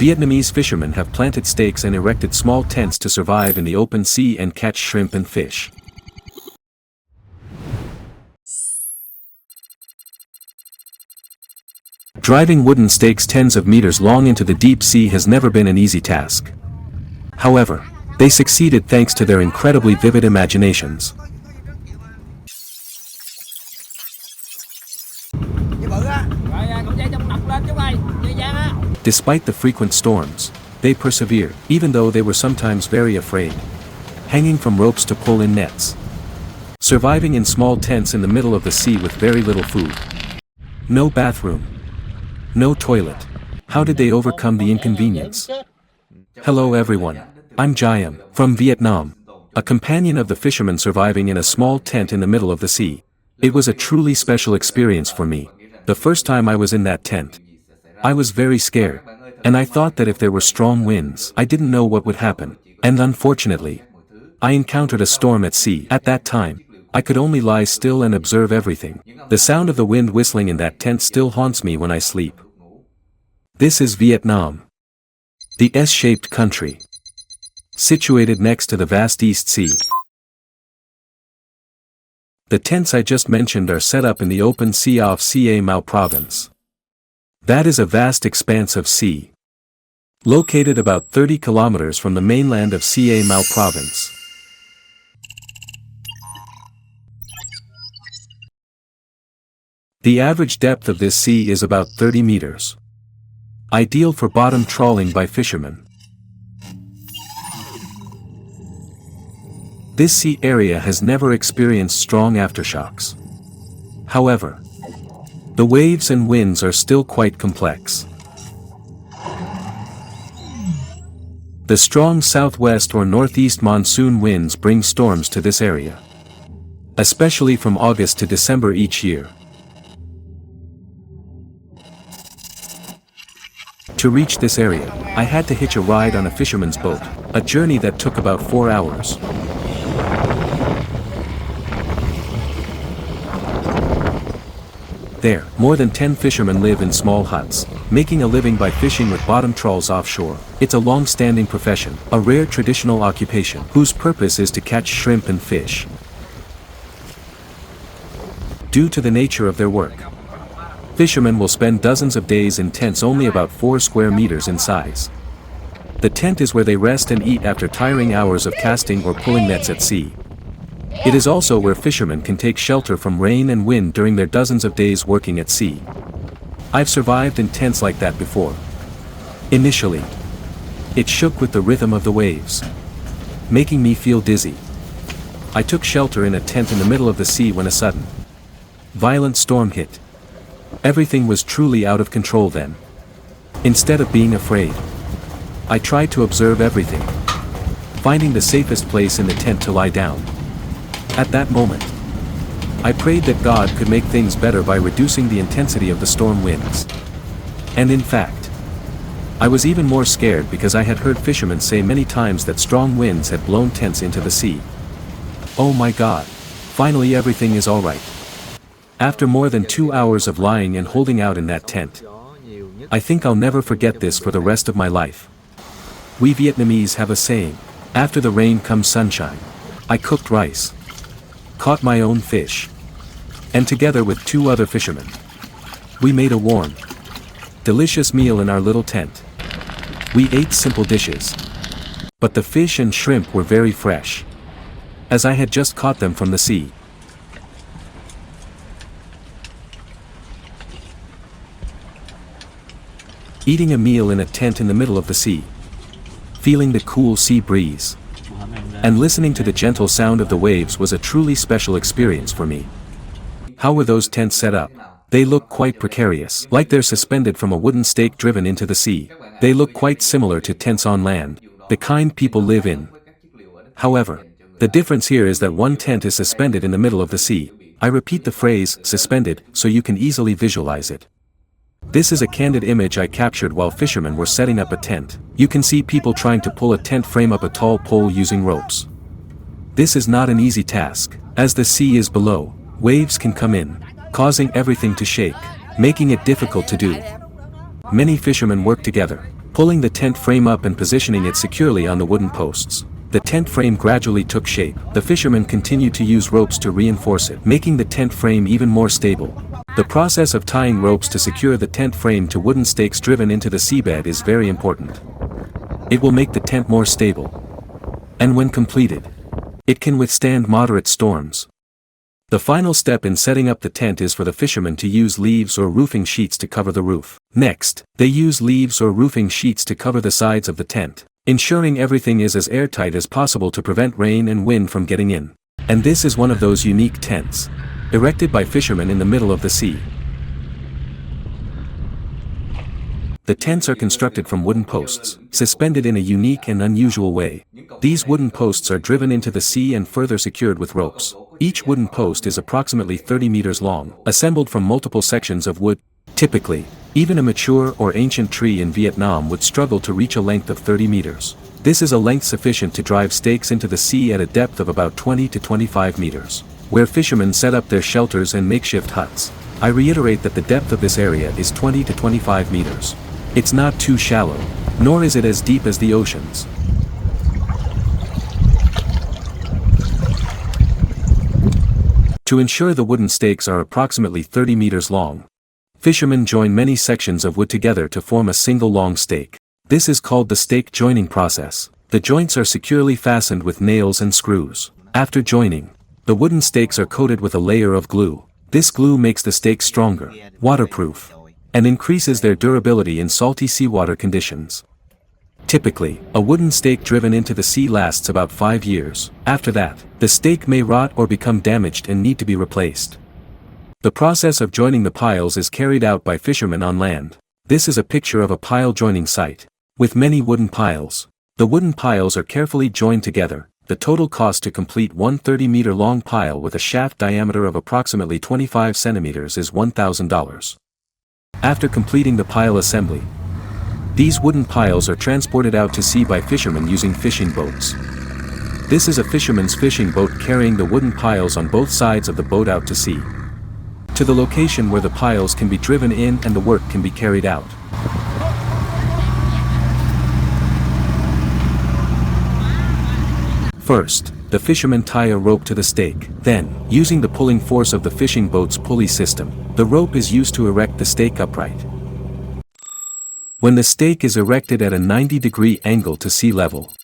Vietnamese fishermen have planted stakes and erected small tents to survive in the open sea and catch shrimp and fish. Driving wooden stakes tens of meters long into the deep sea has never been an easy task. However, they succeeded thanks to their incredibly vivid imaginations. Despite the frequent storms, they persevered, even though they were sometimes very afraid. Hanging from ropes to pull in nets. Surviving in small tents in the middle of the sea with very little food. No bathroom. No toilet. How did they overcome the inconvenience? Hello everyone. I'm Jiam, from Vietnam. A companion of the fishermen surviving in a small tent in the middle of the sea. It was a truly special experience for me. The first time I was in that tent. I was very scared. And I thought that if there were strong winds, I didn't know what would happen. And unfortunately, I encountered a storm at sea. At that time, I could only lie still and observe everything. The sound of the wind whistling in that tent still haunts me when I sleep. This is Vietnam. The S-shaped country. Situated next to the vast East Sea. The tents I just mentioned are set up in the open sea off Ca Mau province. That is a vast expanse of sea. Located about 30 kilometers from the mainland of Ca Mau province. The average depth of this sea is about 30 meters. Ideal for bottom trawling by fishermen. This sea area has never experienced strong aftershocks. However, the waves and winds are still quite complex. The strong southwest or northeast monsoon winds bring storms to this area. Especially from August to December each year. To reach this area, I had to hitch a ride on a fisherman's boat, a journey that took about 4 hours. There, more than 10 fishermen live in small huts, making a living by fishing with bottom trawls offshore. It's a long-standing profession, a rare traditional occupation, whose purpose is to catch shrimp and fish. Due to the nature of their work, fishermen will spend dozens of days in tents only about 4 square meters in size. The tent is where they rest and eat after tiring hours of casting or pulling nets at sea. It is also where fishermen can take shelter from rain and wind during their dozens of days working at sea. I've survived in tents like that before. Initially, it shook with the rhythm of the waves, making me feel dizzy. I took shelter in a tent in the middle of the sea when a sudden, violent storm hit. Everything was truly out of control then. Instead of being afraid, I tried to observe everything, finding the safest place in the tent to lie down. At that moment, I prayed that God could make things better by reducing the intensity of the storm winds. And in fact, I was even more scared because I had heard fishermen say many times that strong winds had blown tents into the sea. Oh my God, finally everything is alright. After more than 2 hours of lying and holding out in that tent, I think I'll never forget this for the rest of my life. We Vietnamese have a saying, after the rain comes sunshine. I cooked rice, caught my own fish, and together with 2 other fishermen, we made a warm, delicious meal in our little tent. We ate simple dishes, but the fish and shrimp were very fresh, as I had just caught them from the sea. Eating a meal in a tent in the middle of the sea, feeling the cool sea breeze, and listening to the gentle sound of the waves was a truly special experience for me. How were those tents set up? They look quite precarious, like they're suspended from a wooden stake driven into the sea. They look quite similar to tents on land, the kind people live in. However, the difference here is that one tent is suspended in the middle of the sea. I repeat the phrase, suspended, so you can easily visualize it. This is a candid image I captured while fishermen were setting up a tent. You can see people trying to pull a tent frame up a tall pole using ropes. This is not an easy task. As the sea is below, waves can come in, causing everything to shake, making it difficult to do. Many fishermen work together, pulling the tent frame up and positioning it securely on the wooden posts. The tent frame gradually took shape. The fishermen continued to use ropes to reinforce it, making the tent frame even more stable. The process of tying ropes to secure the tent frame to wooden stakes driven into the seabed is very important. It will make the tent more stable. And when completed, it can withstand moderate storms. The final step in setting up the tent is for the fishermen to use leaves or roofing sheets to cover the roof. Next, they use leaves or roofing sheets to cover the sides of the tent, ensuring everything is as airtight as possible to prevent rain and wind from getting in. And this is one of those unique tents, erected by fishermen in the middle of the sea. The tents are constructed from wooden posts, suspended in a unique and unusual way. These wooden posts are driven into the sea and further secured with ropes. Each wooden post is approximately 30 meters long, assembled from multiple sections of wood. Typically, even a mature or ancient tree in Vietnam would struggle to reach a length of 30 meters. This is a length sufficient to drive stakes into the sea at a depth of about 20 to 25 meters, where fishermen set up their shelters and makeshift huts. I reiterate that the depth of this area is 20 to 25 meters. It's not too shallow, nor is it as deep as the oceans. To ensure the wooden stakes are approximately 30 meters long, fishermen join many sections of wood together to form a single long stake. This is called the stake joining process. The joints are securely fastened with nails and screws. After joining, the wooden stakes are coated with a layer of glue. This glue makes the stakes stronger, waterproof, and increases their durability in salty seawater conditions. Typically, a wooden stake driven into the sea lasts about 5 years. After that, the stake may rot or become damaged and need to be replaced. The process of joining the piles is carried out by fishermen on land. This is a picture of a pile joining site, with many wooden piles. The wooden piles are carefully joined together. The total cost to complete one 30-meter long pile with a shaft diameter of approximately 25 centimeters is $1,000. After completing the pile assembly, these wooden piles are transported out to sea by fishermen using fishing boats. This is a fisherman's fishing boat carrying the wooden piles on both sides of the boat out to sea, to the location where the piles can be driven in and the work can be carried out. First, the fishermen tie a rope to the stake. Then, using the pulling force of the fishing boat's pulley system, the rope is used to erect the stake upright. When the stake is erected at a 90-degree angle to sea level,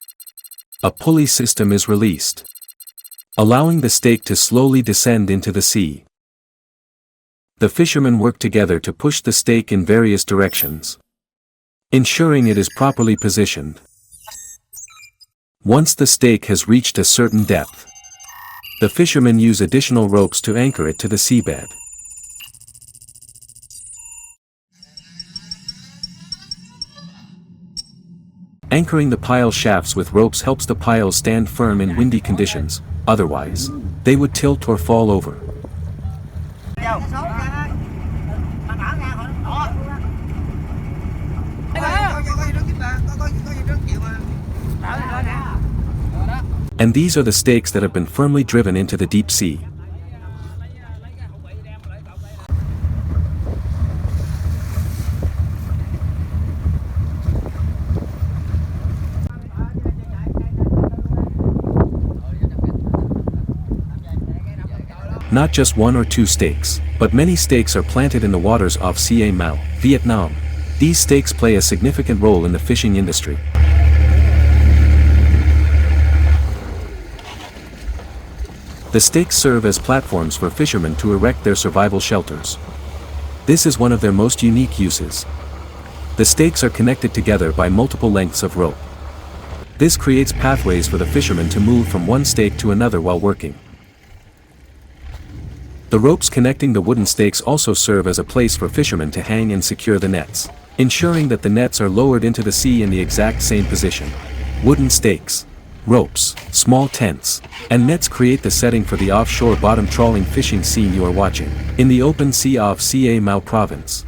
a pulley system is released, allowing the stake to slowly descend into the sea. The fishermen work together to push the stake in various directions, ensuring it is properly positioned. Once the stake has reached a certain depth, the fishermen use additional ropes to anchor it to the seabed. Anchoring the pile shafts with ropes helps the piles stand firm in windy conditions, otherwise, they would tilt or fall over. And these are the stakes that have been firmly driven into the deep sea. Not just one or two stakes, but many stakes are planted in the waters off Ca Mau, Vietnam. These stakes play a significant role in the fishing industry. The stakes serve as platforms for fishermen to erect their survival shelters. This is one of their most unique uses. The stakes are connected together by multiple lengths of rope. This creates pathways for the fishermen to move from one stake to another while working. The ropes connecting the wooden stakes also serve as a place for fishermen to hang and secure the nets, ensuring that the nets are lowered into the sea in the exact same position. Wooden stakes, ropes, small tents, and nets create the setting for the offshore bottom trawling fishing scene you are watching, in the open sea off Ca Mau province.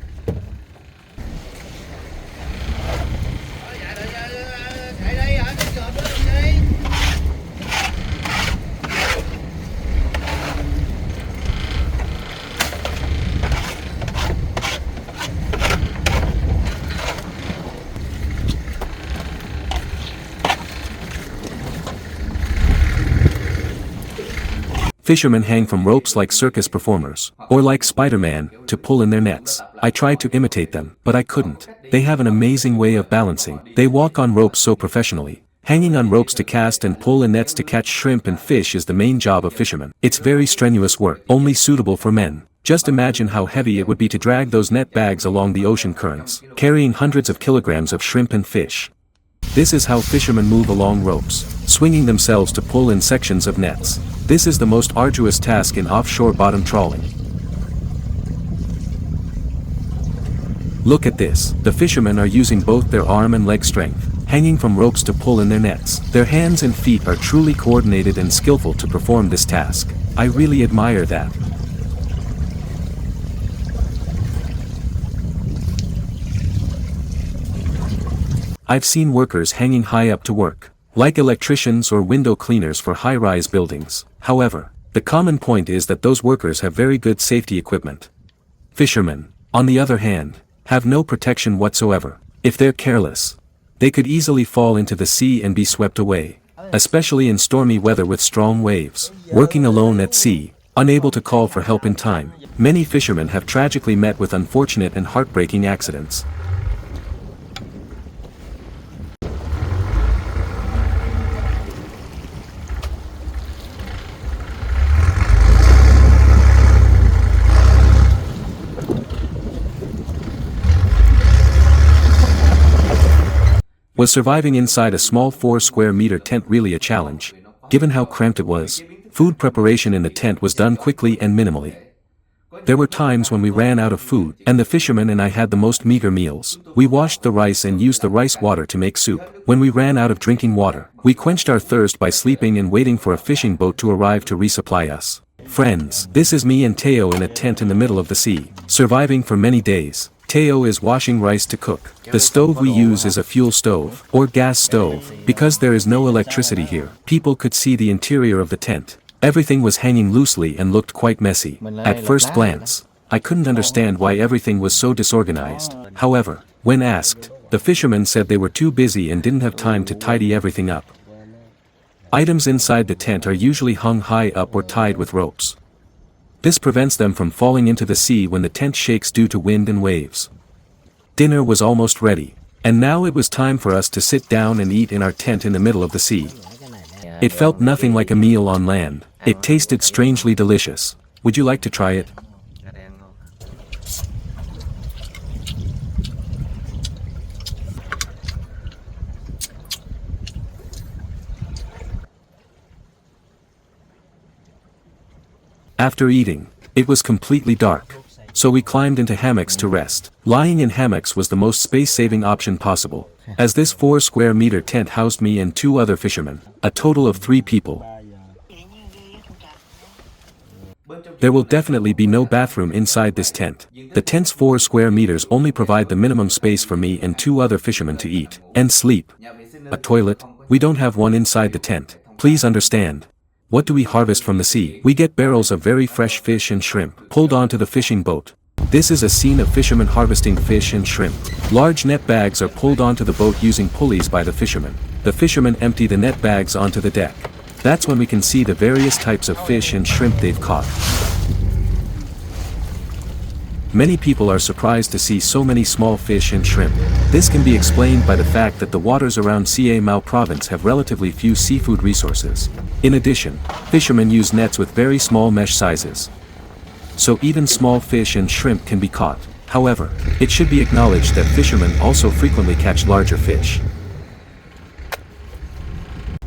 Fishermen hang from ropes like circus performers, or like Spider-Man, to pull in their nets. I tried to imitate them, but I couldn't. They have an amazing way of balancing. They walk on ropes so professionally. Hanging on ropes to cast and pull in nets to catch shrimp and fish is the main job of fishermen. It's very strenuous work, only suitable for men. Just imagine how heavy it would be to drag those net bags along the ocean currents, carrying hundreds of kilograms of shrimp and fish. This is how fishermen move along ropes, swinging themselves to pull in sections of nets. This is the most arduous task in offshore bottom trawling. Look at this. The fishermen are using both their arm and leg strength, hanging from ropes to pull in their nets. Their hands and feet are truly coordinated and skillful to perform this task. I really admire that. I've seen workers hanging high up to work, like electricians or window cleaners for high-rise buildings. However, the common point is that those workers have very good safety equipment. Fishermen, on the other hand, have no protection whatsoever. If they're careless, they could easily fall into the sea and be swept away, especially in stormy weather with strong waves. Working alone at sea, unable to call for help in time, many fishermen have tragically met with unfortunate and heartbreaking accidents. Was surviving inside a small 4-square-meter tent really a challenge? Given how cramped it was, food preparation in the tent was done quickly and minimally. There were times when we ran out of food, and the fishermen and I had the most meager meals. We washed the rice and used the rice water to make soup. When we ran out of drinking water, we quenched our thirst by sleeping and waiting for a fishing boat to arrive to resupply us. Friends, this is me and Teo in a tent in the middle of the sea, surviving for many days. Teo is washing rice to cook. The stove we use is a fuel stove, or gas stove, because there is no electricity here. People could see the interior of the tent. Everything was hanging loosely and looked quite messy. At first glance, I couldn't understand why everything was so disorganized. However, when asked, the fishermen said they were too busy and didn't have time to tidy everything up. Items inside the tent are usually hung high up or tied with ropes. This prevents them from falling into the sea when the tent shakes due to wind and waves. Dinner was almost ready, and now it was time for us to sit down and eat in our tent in the middle of the sea. It felt nothing like a meal on land. It tasted strangely delicious. Would you like to try it? After eating, it was completely dark, so we climbed into hammocks to rest. Lying in hammocks was the most space-saving option possible, as this 4-square-meter tent housed me and 2 other fishermen, a total of 3 people. There will definitely be no bathroom inside this tent. The tent's 4 square meters only provide the minimum space for me and 2 other fishermen to eat and sleep. A toilet? We don't have one inside the tent. Please understand. What do we harvest from the sea? We get barrels of very fresh fish and shrimp, pulled onto the fishing boat. This is a scene of fishermen harvesting fish and shrimp. Large net bags are pulled onto the boat using pulleys by the fishermen. The fishermen empty the net bags onto the deck. That's when we can see the various types of fish and shrimp they've caught. Many people are surprised to see so many small fish and shrimp. This can be explained by the fact that the waters around Mau province have relatively few seafood resources. In addition, fishermen use nets with very small mesh sizes. So even small fish and shrimp can be caught. However, it should be acknowledged that fishermen also frequently catch larger fish.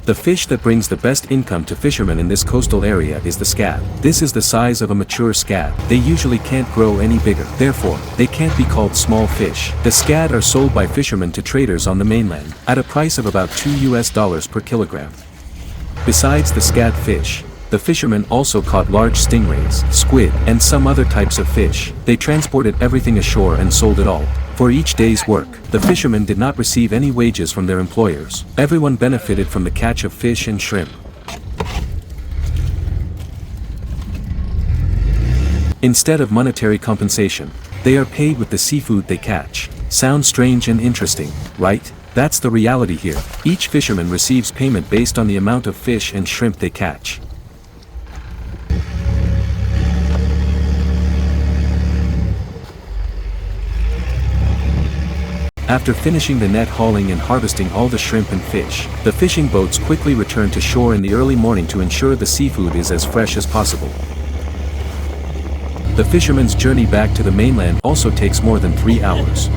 The fish that brings the best income to fishermen in this coastal area is the scad. This is the size of a mature scad. They usually can't grow any bigger. Therefore, they can't be called small fish. The scad are sold by fishermen to traders on the mainland, at a price of about $2 per kilogram. Besides the scad fish, the fishermen also caught large stingrays, squid, and some other types of fish. They transported everything ashore and sold it all. For each day's work, the fishermen did not receive any wages from their employers. Everyone benefited from the catch of fish and shrimp. Instead of monetary compensation, they are paid with the seafood they catch. Sounds strange and interesting, right? That's the reality here. Each fisherman receives payment based on the amount of fish and shrimp they catch. After finishing the net hauling and harvesting all the shrimp and fish, the fishing boats quickly return to shore in the early morning to ensure the seafood is as fresh as possible. The fisherman's journey back to the mainland also takes more than 3 hours.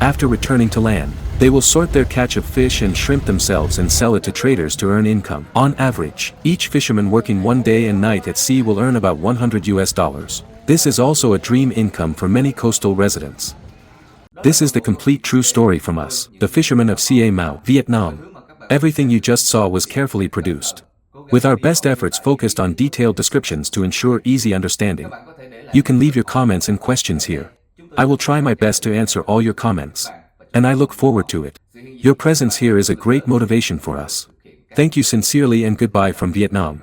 After returning to land, they will sort their catch of fish and shrimp themselves and sell it to traders to earn income. On average, each fisherman working one day and night at sea will earn about $100. This is also a dream income for many coastal residents. This is the complete true story from us, the fishermen of Ca Mau, Vietnam. Everything you just saw was carefully produced, with our best efforts focused on detailed descriptions to ensure easy understanding. You can leave your comments and questions here. I will try my best to answer all your comments, and I look forward to it. Your presence here is a great motivation for us. Thank you sincerely and goodbye from Vietnam.